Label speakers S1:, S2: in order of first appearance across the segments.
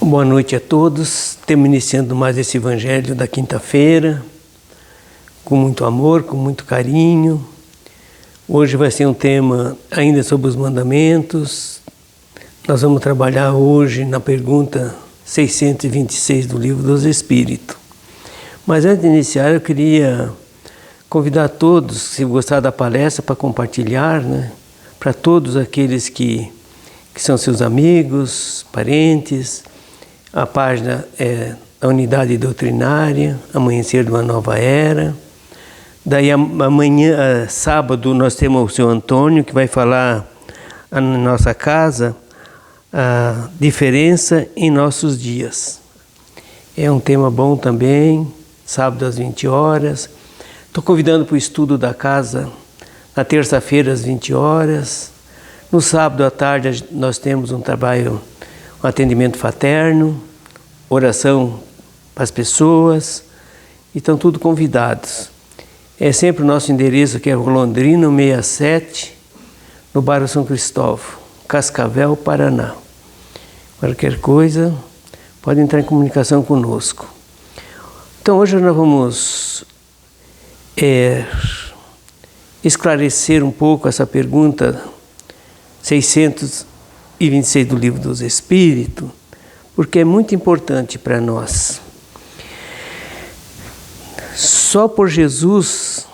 S1: Boa noite a todos. Estamos iniciando mais esse Evangelho da quinta-feira, com muito amor, com muito carinho. Hoje vai ser um tema ainda sobre os mandamentos. Nós vamos trabalhar hoje na pergunta 626 do Livro dos Espíritos. Mas antes de iniciar, eu queria convidar todos, se gostar da palestra, para compartilhar, né? Para todos aqueles que são seus amigos, parentes. A página é a Unidade Doutrinária, Amanhecer de uma Nova Era. Daí amanhã, sábado, nós temos o seu Antônio, que vai falar na nossa casa a diferença em nossos dias. É um tema bom também, sábado às 20 horas. Estou convidando para o estudo da casa na terça-feira às 20 horas. No sábado à tarde nós temos um trabalho, um atendimento fraterno, oração para as pessoas, e estão tudo convidados. É sempre o nosso endereço, que é Londrina 67, no bairro São Cristóvão, Cascavel, Paraná. Qualquer coisa, pode entrar em comunicação conosco. Então hoje nós vamos esclarecer um pouco essa pergunta 626 do Livro dos Espíritos, porque é muito importante para nós. Só por Jesus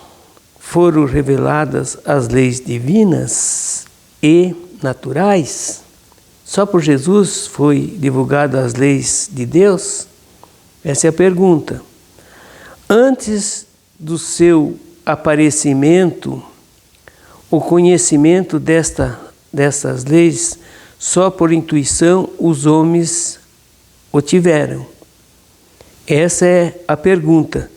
S1: foram reveladas as leis divinas e naturais? Só por Jesus foi divulgada as leis de Deus? Essa é a pergunta. Antes do seu aparecimento, o conhecimento dessas leis, só por intuição os homens o tiveram. Essa é a pergunta.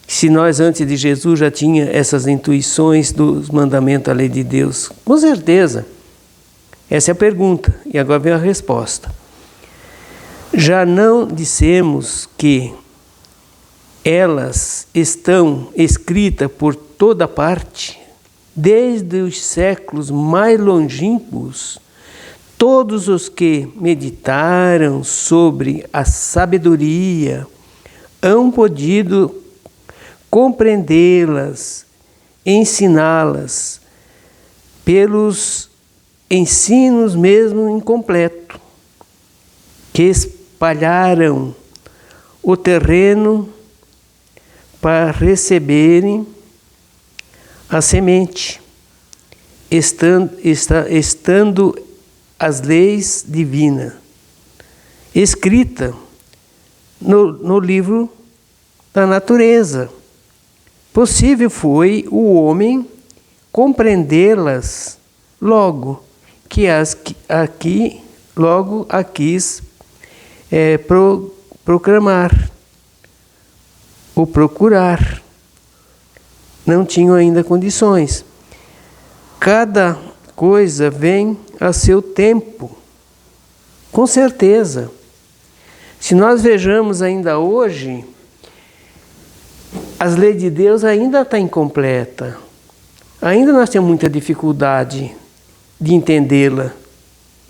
S1: Se nós antes de Jesus já tinha essas intuições dos mandamentos da lei de Deus, com certeza. Essa é a pergunta, e agora vem a resposta. Já não dissemos que elas estão escritas por toda parte, desde os séculos mais longínquos. Todos os que meditaram sobre a sabedoria hão podido compreendê-las, ensiná-las, pelos ensinos mesmo incompletos, que espalharam o terreno para receberem a semente, estando as leis divinas, escrita no livro da natureza. Possível foi o homem compreendê-las logo que aqui quis proclamar ou procurar. Não tinham ainda condições. Cada coisa vem a seu tempo, com certeza. Se nós vejamos ainda hoje, as leis de Deus ainda estão incompletas. Ainda nós temos muita dificuldade de entendê-la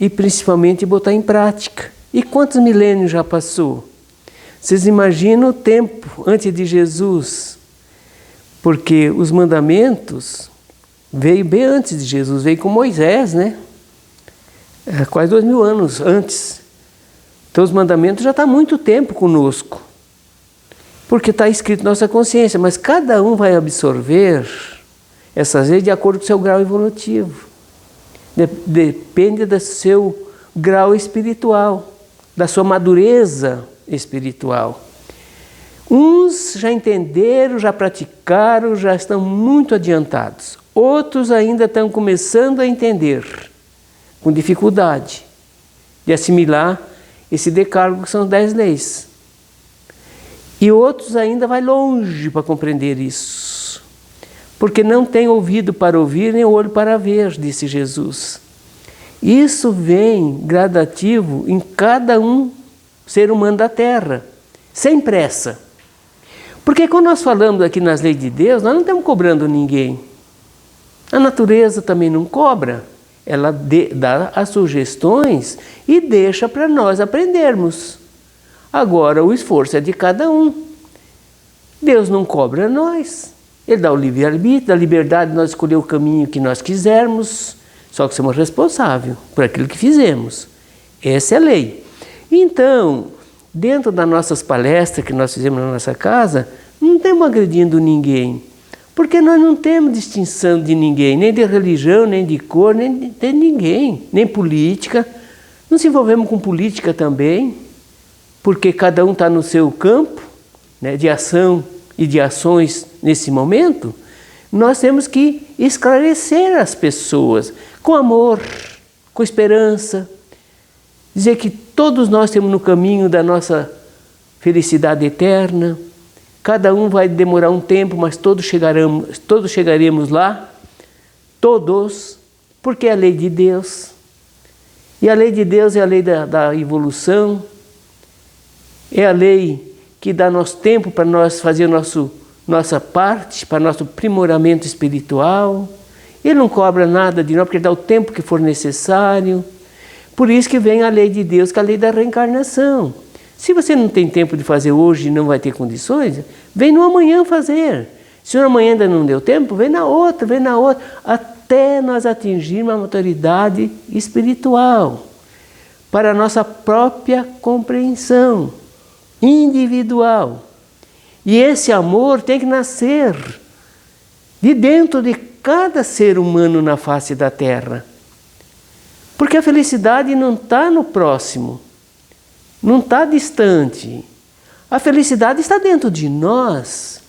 S1: e principalmente botar em prática. E quantos milênios já passou? Vocês imaginam o tempo antes de Jesus? Porque os mandamentos veio bem antes de Jesus, veio com Moisés, né? Quase 2000 anos antes. Então os mandamentos já estão há muito tempo conosco. Porque está escrito na nossa consciência, mas cada um vai absorver essas leis de acordo com o seu grau evolutivo. Depende do seu grau espiritual, da sua madureza espiritual. Uns já entenderam, já praticaram, já estão muito adiantados. Outros ainda estão começando a entender, com dificuldade, de assimilar esse decálogo que são 10 leis. E outros ainda vai longe para compreender isso, porque não tem ouvido para ouvir, nem olho para ver, disse Jesus. Isso vem gradativo em cada um ser humano da Terra, sem pressa. Porque quando nós falamos aqui nas leis de Deus, nós não estamos cobrando ninguém. A natureza também não cobra. Ela dá as sugestões e deixa para nós aprendermos. Agora, o esforço é de cada um. Deus não cobra nós. Ele dá o livre-arbítrio, dá a liberdade de nós escolher o caminho que nós quisermos. Só que somos responsáveis por aquilo que fizemos. Essa é a lei. Então, dentro das nossas palestras que nós fizemos na nossa casa, não estamos agredindo ninguém. Porque nós não temos distinção de ninguém, nem de religião, nem de cor, nem de ninguém, nem política. Não se envolvemos com política também, porque cada um está no seu campo, né, de ação e de ações nesse momento. Nós temos que esclarecer as pessoas com amor, com esperança, dizer que todos nós temos no caminho da nossa felicidade eterna. Cada um vai demorar um tempo, mas todos chegaremos lá, todos, porque é a lei de Deus. E a lei de Deus é a lei da evolução, é a lei que dá nosso tempo para nós fazer nossa parte, para nosso aprimoramento espiritual. Ele não cobra nada de nós, porque dá o tempo que for necessário. Por isso que vem a lei de Deus, que é a lei da reencarnação. Se você não tem tempo de fazer hoje e não vai ter condições, vem no amanhã fazer. Se no amanhã ainda não deu tempo, vem na outra, até nós atingirmos a maturidade espiritual, para a nossa própria compreensão individual. E esse amor tem que nascer de dentro de cada ser humano na face da Terra. Porque a felicidade não está no próximo. Não está distante. A felicidade está dentro de nós,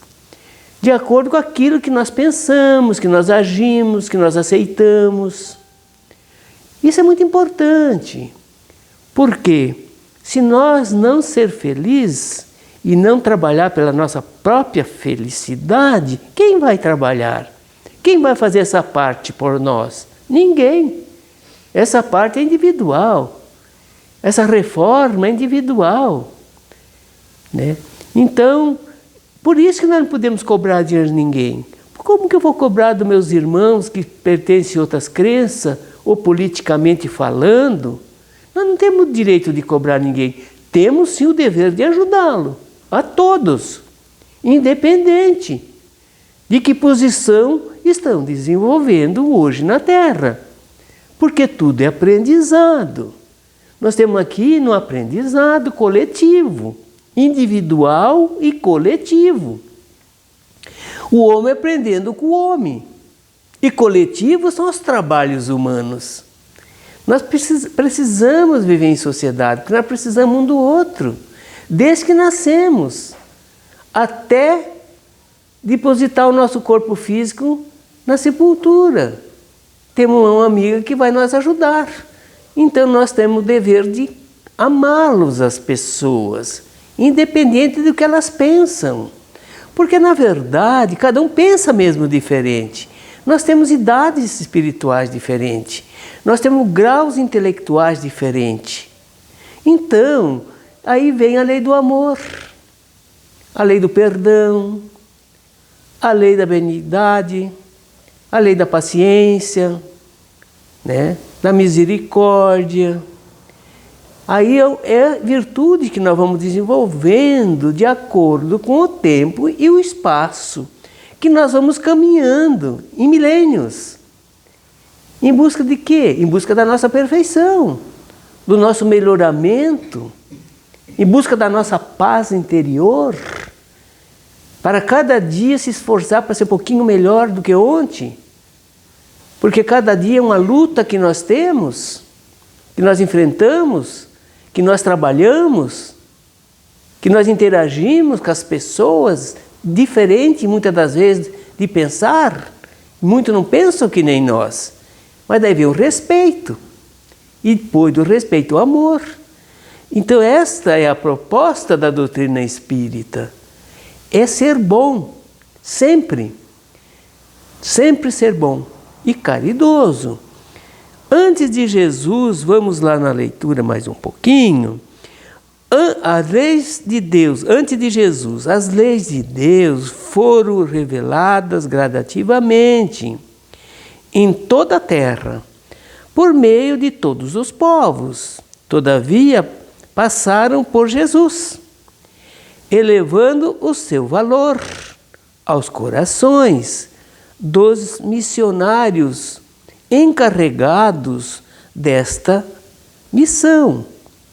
S1: de acordo com aquilo que nós pensamos, que nós agimos, que nós aceitamos. Isso é muito importante. Porque se nós não ser felizes e não trabalhar pela nossa própria felicidade, quem vai trabalhar? Quem vai fazer essa parte por nós? Ninguém. Essa parte é individual. Essa reforma é individual, né? Então, por isso que nós não podemos cobrar dinheiro de ninguém. Como que eu vou cobrar dos meus irmãos que pertencem a outras crenças, ou politicamente falando? Nós não temos direito de cobrar ninguém. Temos sim o dever de ajudá-lo, a todos, independente de que posição estão desenvolvendo hoje na Terra. Porque tudo é aprendizado. Nós temos aqui no aprendizado coletivo, individual e coletivo. O homem aprendendo com o homem. E coletivo são os trabalhos humanos. Nós precisamos viver em sociedade, porque nós precisamos um do outro. Desde que nascemos, até depositar o nosso corpo físico na sepultura. Temos uma amiga que vai nos ajudar. Então nós temos o dever de amá-los, as pessoas, independente do que elas pensam. Porque na verdade, cada um pensa mesmo diferente. Nós temos idades espirituais diferentes. Nós temos graus intelectuais diferentes. Então, aí vem a lei do amor, a lei do perdão, a lei da benignidade, a lei da paciência, né? Da misericórdia. Aí é virtude que nós vamos desenvolvendo de acordo com o tempo e o espaço que nós vamos caminhando em milênios. Em busca de quê? Em busca da nossa perfeição, do nosso melhoramento, em busca da nossa paz interior, para cada dia se esforçar para ser um pouquinho melhor do que ontem. Porque cada dia é uma luta que nós temos, que nós enfrentamos, que nós trabalhamos, que nós interagimos com as pessoas, diferente muitas das vezes de pensar. Muitos não pensam que nem nós, mas daí vem o respeito. E depois do respeito, o amor. Então esta é a proposta da doutrina espírita. É ser bom, sempre. Sempre ser bom. E caridoso. Antes de Jesus, vamos lá na leitura mais um pouquinho. As leis de Deus, antes de Jesus, as leis de Deus foram reveladas gradativamente em toda a terra, por meio de todos os povos. Todavia, passaram por Jesus, elevando o seu valor aos corações dos missionários encarregados desta missão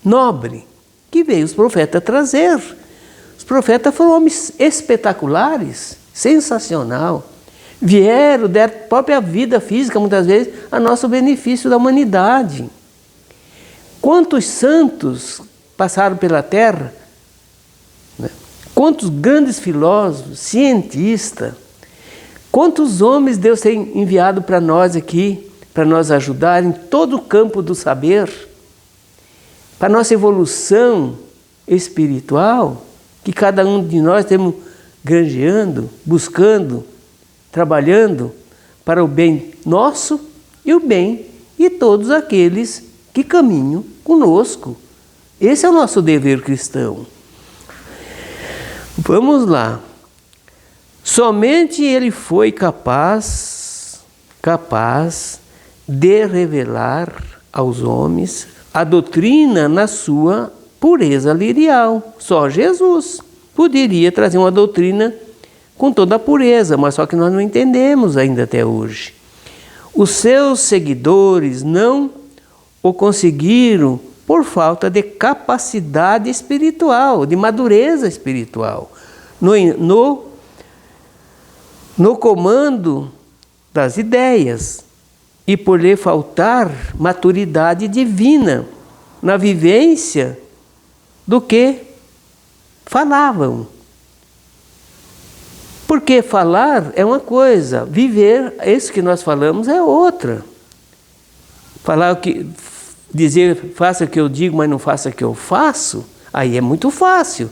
S1: nobre que veio os profetas trazer. Os profetas foram homens espetaculares, sensacional. Vieram, deram própria vida física, muitas vezes, a nosso benefício da humanidade. Quantos santos passaram pela terra, né? Quantos grandes filósofos, cientistas, quantos homens Deus tem enviado para nós aqui, para nos ajudar em todo o campo do saber, para a nossa evolução espiritual, que cada um de nós temos granjeando, buscando, trabalhando para o bem nosso e o bem de todos aqueles que caminham conosco. Esse é o nosso dever cristão. Vamos lá. Somente ele foi capaz de revelar aos homens a doutrina na sua pureza lirial. Só Jesus poderia trazer uma doutrina com toda a pureza, mas só que nós não entendemos ainda até hoje. Os seus seguidores não o conseguiram por falta de capacidade espiritual, de madureza espiritual, no comando das ideias e por lhe faltar maturidade divina na vivência do que falavam. Porque falar é uma coisa, viver, isso que nós falamos é outra. Falar o que, dizer faça o que eu digo, mas não faça o que eu faço, aí é muito fácil.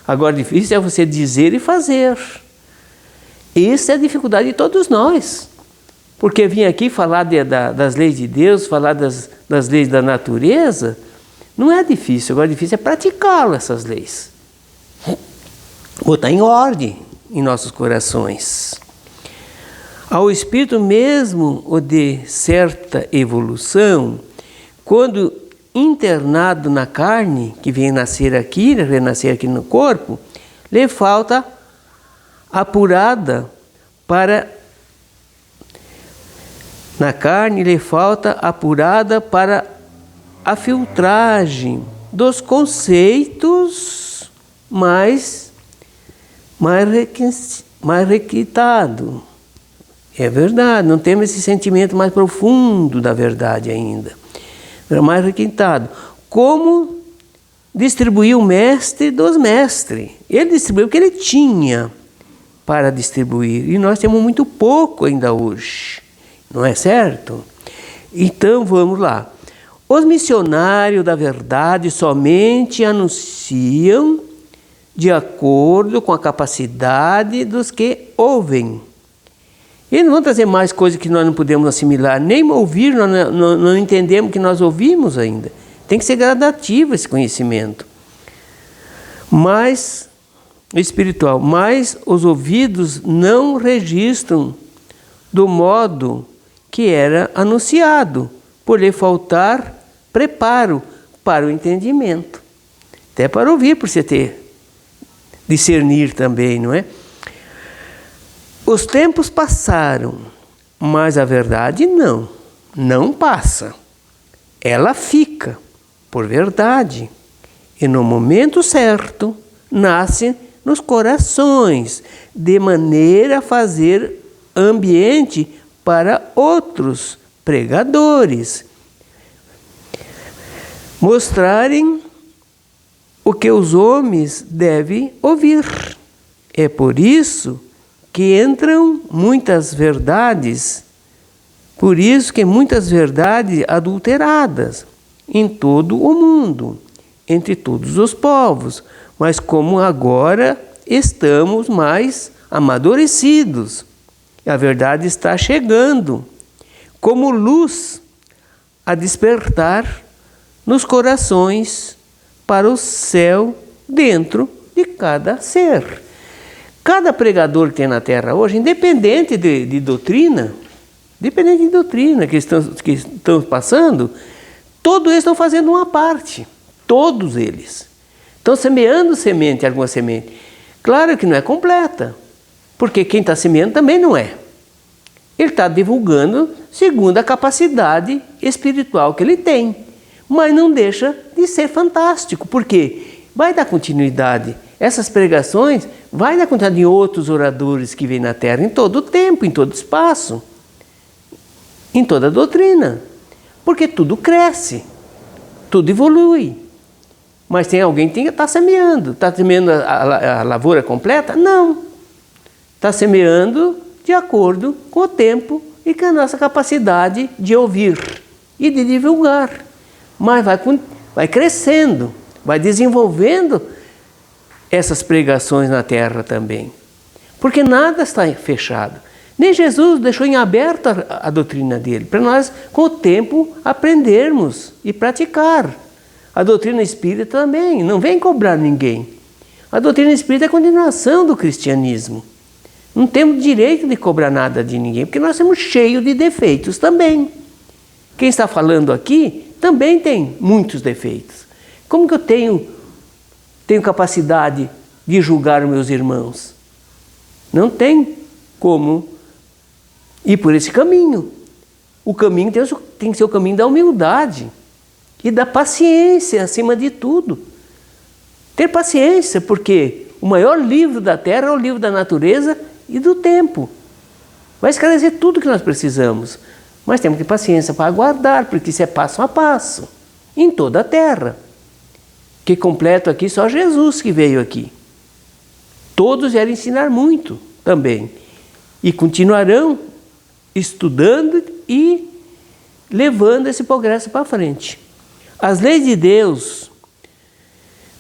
S1: Agora difícil é você dizer e fazer. Isso é a dificuldade de todos nós. Porque vir aqui falar das leis de Deus, falar das leis da natureza, não é difícil. Agora difícil é praticá-las, essas leis. Botar em ordem em nossos corações. Ao espírito mesmo, o de certa evolução, quando internado na carne, que vem nascer aqui, renascer aqui no corpo, lhe falta apurada para... Na carne lhe falta apurada para a filtragem dos conceitos mais requintado. É verdade, não temos esse sentimento mais profundo da verdade ainda. Mais requintado. Como distribuiu o mestre dos mestres. Ele distribuiu o que ele tinha para distribuir. E nós temos muito pouco ainda hoje. Não é certo? Então vamos lá. Os missionários da verdade somente anunciam de acordo com a capacidade dos que ouvem. Eles não vão trazer mais coisas que nós não podemos assimilar, nem ouvir, nós não entendemos que nós ouvimos ainda. Tem que ser gradativo esse conhecimento. Mas, espiritual, mas os ouvidos não registram do modo que era anunciado, por lhe faltar preparo para o entendimento. Até para ouvir, por você ter discernir também, não é? Os tempos passaram, mas a verdade não passa. Ela fica, por verdade, e no momento certo nasce nos corações, de maneira a fazer ambiente para outros pregadores mostrarem o que os homens devem ouvir. É por isso que entram muitas verdades, por isso que muitas verdades adulteradas em todo o mundo, entre todos os povos. Mas como agora estamos mais amadurecidos, a verdade está chegando, como luz a despertar nos corações para o céu dentro de cada ser. Cada pregador que tem na Terra hoje, independente de doutrina, dependente de doutrina que estão passando, todos eles estão fazendo uma parte. Todos eles. Estão semeando semente, alguma semente. Claro que não é completa, porque quem está semeando também não é. Ele está divulgando segundo a capacidade espiritual que ele tem. Mas não deixa de ser fantástico, porque vai dar continuidade. Essas pregações vai dar continuidade em outros oradores que vêm na Terra em todo o tempo, em todo espaço, em toda a doutrina. Porque tudo cresce, tudo evolui. Mas tem alguém que está semeando. Está semeando a lavoura completa? Não. Está semeando de acordo com o tempo e com a nossa capacidade de ouvir e de divulgar. Mas vai crescendo, vai desenvolvendo essas pregações na Terra também. Porque nada está fechado. Nem Jesus deixou em aberto a doutrina dele, para nós, com o tempo, aprendermos e praticar. A doutrina espírita também não vem cobrar ninguém. A doutrina espírita é a continuação do cristianismo. Não temos direito de cobrar nada de ninguém, porque nós somos cheios de defeitos também. Quem está falando aqui também tem muitos defeitos. Como que eu tenho capacidade de julgar os meus irmãos? Não tem como ir por esse caminho. O caminho tem que ser o caminho da humildade e da paciência acima de tudo. Ter paciência, porque o maior livro da Terra é o livro da natureza e do tempo. Vai esclarecer tudo que nós precisamos. Mas temos que ter paciência para aguardar, porque isso é passo a passo, em toda a Terra. Que completo aqui só Jesus que veio aqui. Todos vieram ensinar muito também. E continuarão estudando e levando esse progresso para frente. As leis de Deus,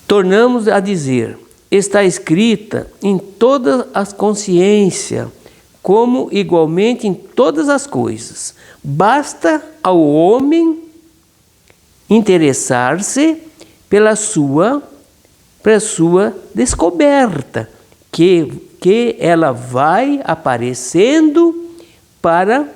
S1: tornamos a dizer, está escrita em toda a consciência, como igualmente em todas as coisas. Basta ao homem interessar-se pela sua descoberta, que ela vai aparecendo para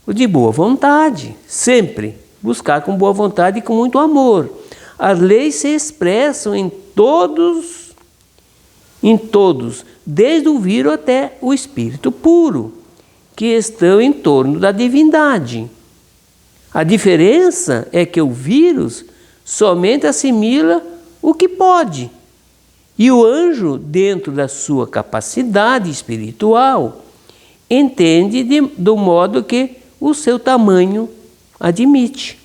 S1: o de boa vontade, sempre buscar com boa vontade e com muito amor. As leis se expressam em todos, desde o vírus até o espírito puro, que estão em torno da divindade. A diferença é que o vírus somente assimila o que pode, e o anjo, dentro da sua capacidade espiritual, entende do modo que o seu tamanho admite.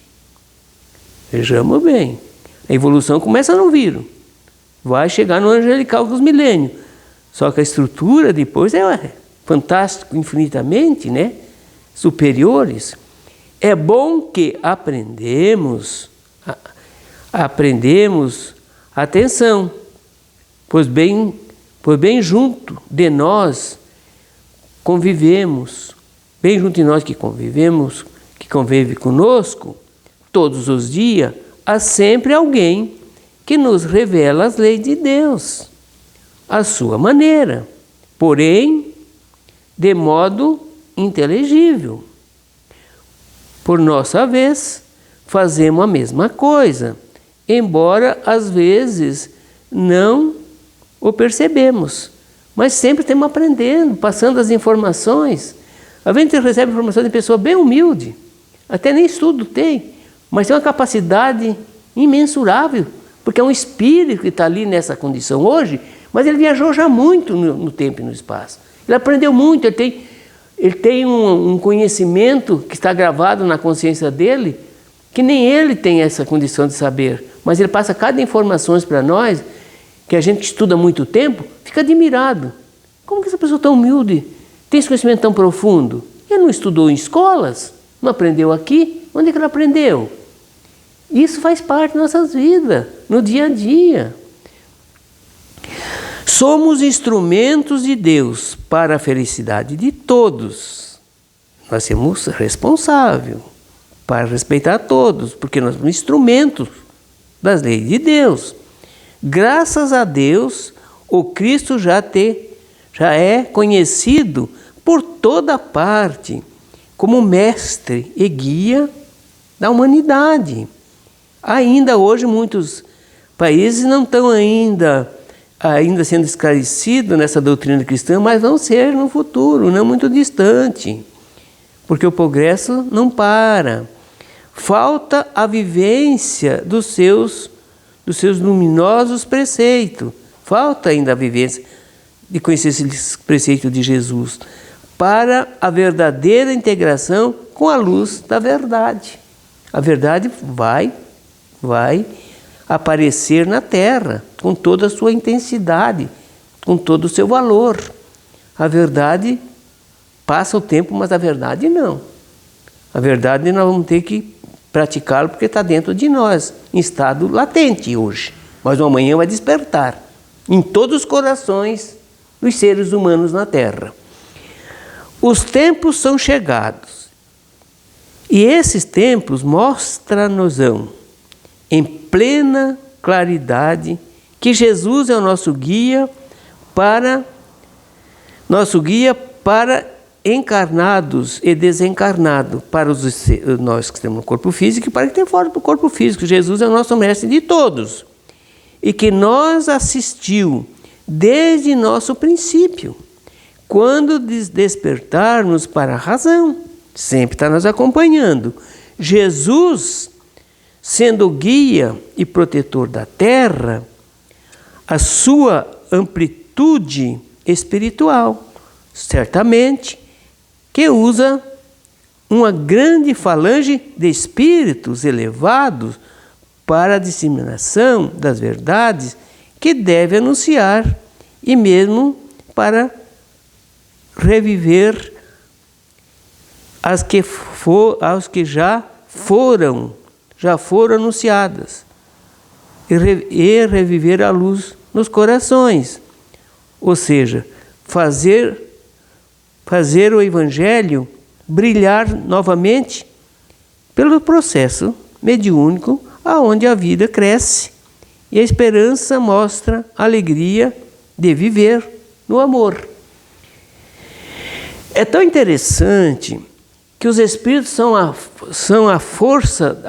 S1: Vejamos bem, a evolução começa no vírus, vai chegar no angelical dos milênios, só que a estrutura depois é fantástico, infinitamente, né? Superiores. É bom que aprendemos atenção, pois bem junto de nós convivemos, bem junto de nós que convivemos, que convive conosco, todos os dias, há sempre alguém que nos revela as leis de Deus, à sua maneira, porém, de modo inteligível. Por nossa vez, fazemos a mesma coisa, embora às vezes não o percebemos, mas sempre estamos aprendendo, passando as informações. Às vezes a gente recebe informação de pessoa bem humilde, até nem estudo tem, mas tem uma capacidade imensurável, porque é um espírito que está ali nessa condição hoje, mas ele viajou já muito no tempo e no espaço. Ele aprendeu muito, ele tem um conhecimento que está gravado na consciência dele, que nem ele tem essa condição de saber, mas ele passa cada informação para nós, que a gente estuda há muito tempo, fica admirado. Como que essa pessoa tão humilde tem esse conhecimento tão profundo? Ele não estudou em escolas, não aprendeu aqui, onde é que ele aprendeu? Isso faz parte das nossas vidas, no dia a dia. Somos instrumentos de Deus para a felicidade de todos. Nós somos responsáveis para respeitar todos, porque nós somos instrumentos das leis de Deus. Graças a Deus, o Cristo já é conhecido por toda parte, como mestre e guia da humanidade. Ainda hoje muitos países não estão ainda sendo esclarecidos nessa doutrina cristã, mas vão ser no futuro, não muito distante, porque o progresso não para. Falta a vivência dos seus luminosos preceitos. Falta ainda a vivência de conhecer esses preceitos de Jesus para a verdadeira integração com a luz da verdade. A verdade vai aparecer na Terra com toda a sua intensidade, com todo o seu valor. A verdade passa o tempo, mas a verdade não. A verdade nós vamos ter que praticá-lo porque está dentro de nós, em estado latente hoje. Mas amanhã vai despertar em todos os corações dos seres humanos na Terra. Os tempos são chegados e esses tempos mostram-nos em plena claridade que Jesus é o nosso guia para encarnados e desencarnados, para nós que estamos no corpo físico e para que tem fora do corpo físico. Jesus é o nosso mestre de todos e que nós assistiu desde nosso princípio, quando despertarmos para a razão, sempre está nos acompanhando. Jesus, sendo guia e protetor da Terra, a sua amplitude espiritual, certamente, que usa uma grande falange de espíritos elevados para a disseminação das verdades que deve anunciar e mesmo para reviver as que já foram anunciadas e reviver a luz nos corações, ou seja, fazer o Evangelho brilhar novamente pelo processo mediúnico aonde a vida cresce e a esperança mostra a alegria de viver no amor. É tão interessante que os espíritos são a força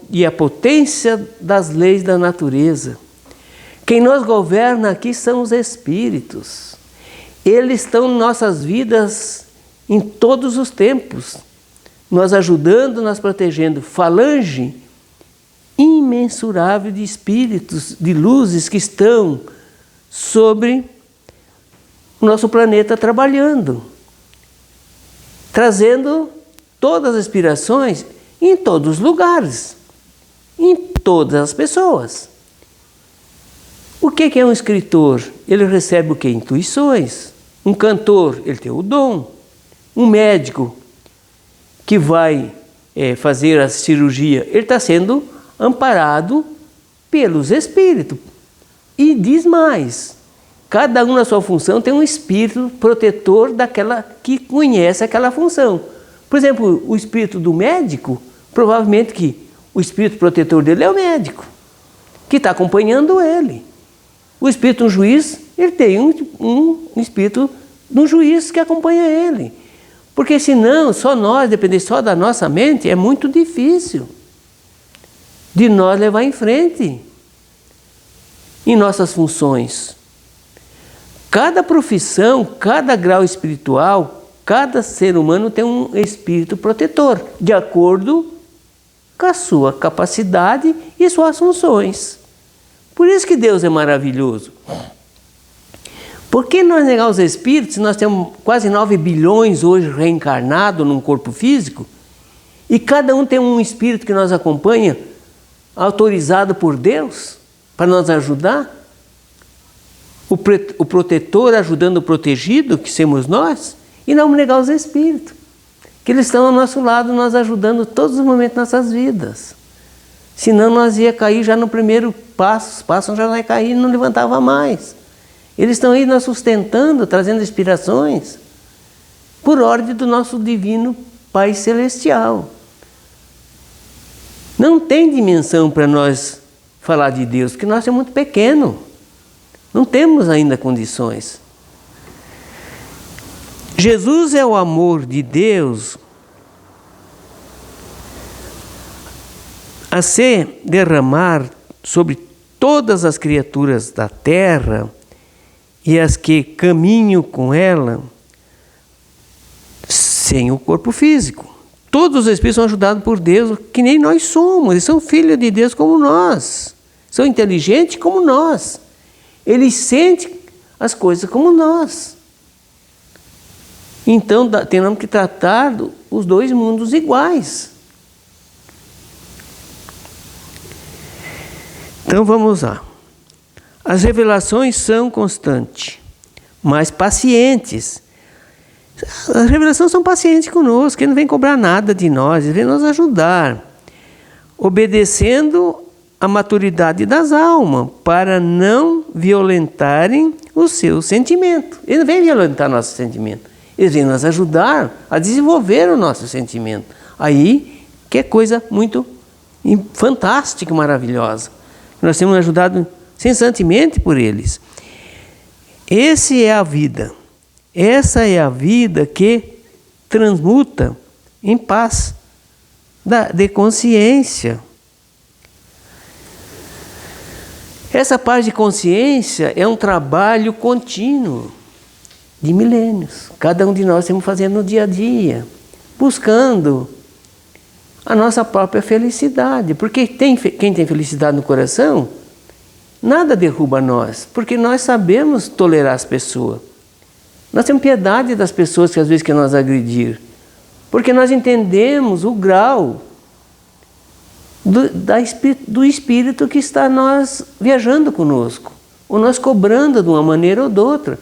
S1: e a potência das leis da natureza. Quem nos governa aqui são os espíritos. Eles estão em nossas vidas em todos os tempos, nos ajudando, nos protegendo. Falange imensurável de espíritos, de luzes que estão sobre o nosso planeta trabalhando, trazendo todas as inspirações em todos os lugares, em todas as pessoas. O que é um escritor? Ele recebe o quê? Intuições. Um cantor, ele tem o dom. Um médico que vai fazer a cirurgia, ele está sendo amparado pelos espíritos. E diz mais, cada um na sua função tem um espírito protetor daquela que conhece aquela função. Por exemplo, o espírito do médico, provavelmente que o espírito protetor dele é o médico, que está acompanhando ele. O espírito do juiz, ele tem um espírito de um juiz que acompanha ele. Porque senão, só nós, depender só da nossa mente, é muito difícil de nós levar em frente em nossas funções. Cada profissão, cada grau espiritual, cada ser humano tem um espírito protetor, de acordo com a sua capacidade e suas funções. Por isso que Deus é maravilhoso. Por que nós negar os espíritos, nós temos quase 9 bilhões hoje reencarnados num corpo físico, e cada um tem um espírito que nos acompanha, autorizado por Deus, para nos ajudar? O protetor ajudando o protegido, que somos nós, e não negar os espíritos, que eles estão ao nosso lado, nos ajudando todos os momentos das nossas vidas. Senão nós ia cair já no primeiro passo, os passos já vai cair e não levantava mais. Eles estão aí nos sustentando, trazendo inspirações, por ordem do nosso divino Pai Celestial. Não tem dimensão para nós falar de Deus, porque nós somos muito pequenos. Não temos ainda condições. Jesus é o amor de Deus a se derramar sobre todas as criaturas da terra e as que caminham com ela sem o corpo físico. Todos os espíritos são ajudados por Deus, que nem nós somos. Eles são filhos de Deus como nós. São inteligentes como nós. Eles sentem as coisas como nós. Então, temos que tratar os dois mundos iguais. Então, vamos lá. As revelações são constantes, mas pacientes. As revelações são pacientes conosco, eles não vêm cobrar nada de nós, eles vêm nos ajudar, obedecendo a maturidade das almas, para não violentarem o seu sentimento. Eles não vêm violentar nosso sentimento, eles vêm nos ajudar a desenvolver o nosso sentimento. Aí que é coisa muito fantástica, maravilhosa. Nós temos ajudado incessantemente por eles. Essa é a vida. Essa é a vida que transmuta em paz de consciência. Essa paz de consciência é um trabalho contínuo de milênios. Cada um de nós estamos fazendo no dia a dia, buscando a nossa própria felicidade. Porque quem tem felicidade no coração, nada derruba nós, porque nós sabemos tolerar as pessoas. Nós temos piedade das pessoas que às vezes querem nos agredir, porque nós entendemos o grau do espírito que está nós viajando conosco, ou nós cobrando de uma maneira ou de outra.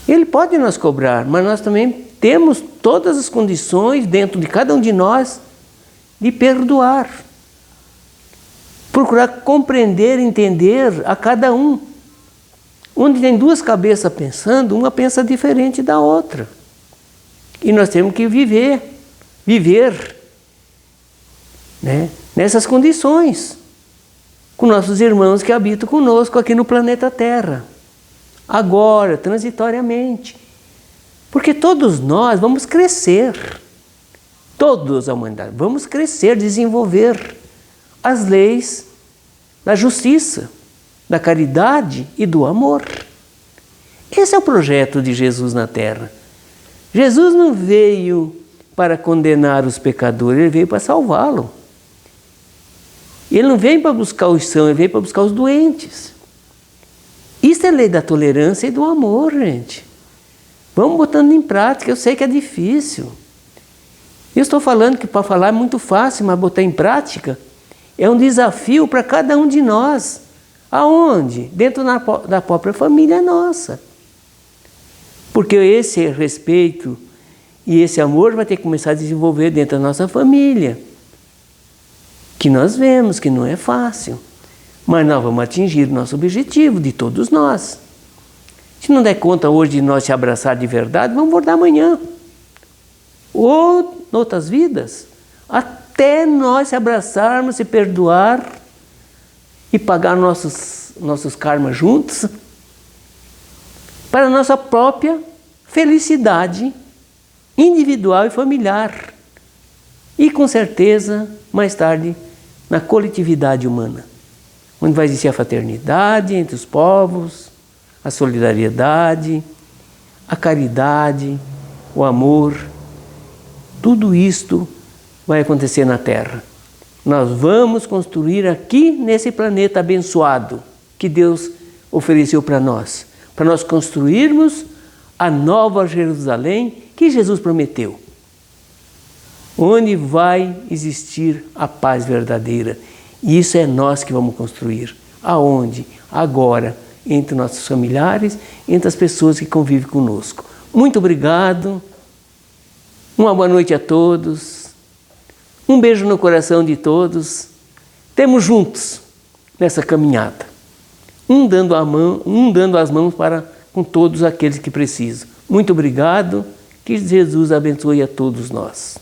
S1: Ele pode nos cobrar, mas nós também temos todas as condições dentro de cada um de nós de perdoar. Procurar compreender, entender a cada um. Onde tem duas cabeças pensando, uma pensa diferente da outra. E nós temos que viver, né, nessas condições, com nossos irmãos que habitam conosco aqui no planeta Terra. Agora, transitoriamente. Porque todos nós vamos crescer. Todos a humanidade. Vamos crescer, desenvolver as leis da justiça, da caridade e do amor. Esse é o projeto de Jesus na Terra. Jesus não veio para condenar os pecadores, ele veio para salvá-lo. Ele não veio para buscar os sãos, ele veio para buscar os doentes. Isso é lei da tolerância e do amor, gente. Vamos botando em prática, eu sei que é difícil. Eu estou falando que para falar é muito fácil, mas botar em prática é um desafio para cada um de nós. Aonde? Dentro da própria família nossa. Porque esse respeito e esse amor vai ter que começar a desenvolver dentro da nossa família. Que nós vemos que não é fácil. Mas nós vamos atingir o nosso objetivo, de todos nós. Se não der conta hoje de nós se abraçar de verdade, vamos abordar amanhã. Ou, em outras vidas, até nós se abraçarmos, se perdoar e pagar nossos karmas juntos, para a nossa própria felicidade individual e familiar. E, com certeza, mais tarde, na coletividade humana, onde vai existir a fraternidade entre os povos, a solidariedade, a caridade, o amor. Tudo isto vai acontecer na Terra. Nós vamos construir aqui nesse planeta abençoado que Deus ofereceu para nós construirmos a nova Jerusalém que Jesus prometeu, onde vai existir a paz verdadeira. E isso é nós que vamos construir. Aonde? Agora, entre nossos familiares, entre as pessoas que convivem conosco. Muito obrigado. Uma boa noite a todos. Um beijo no coração de todos. Temos juntos nessa caminhada. Um dando as mãos com todos aqueles que precisam. Muito obrigado. Que Jesus abençoe a todos nós.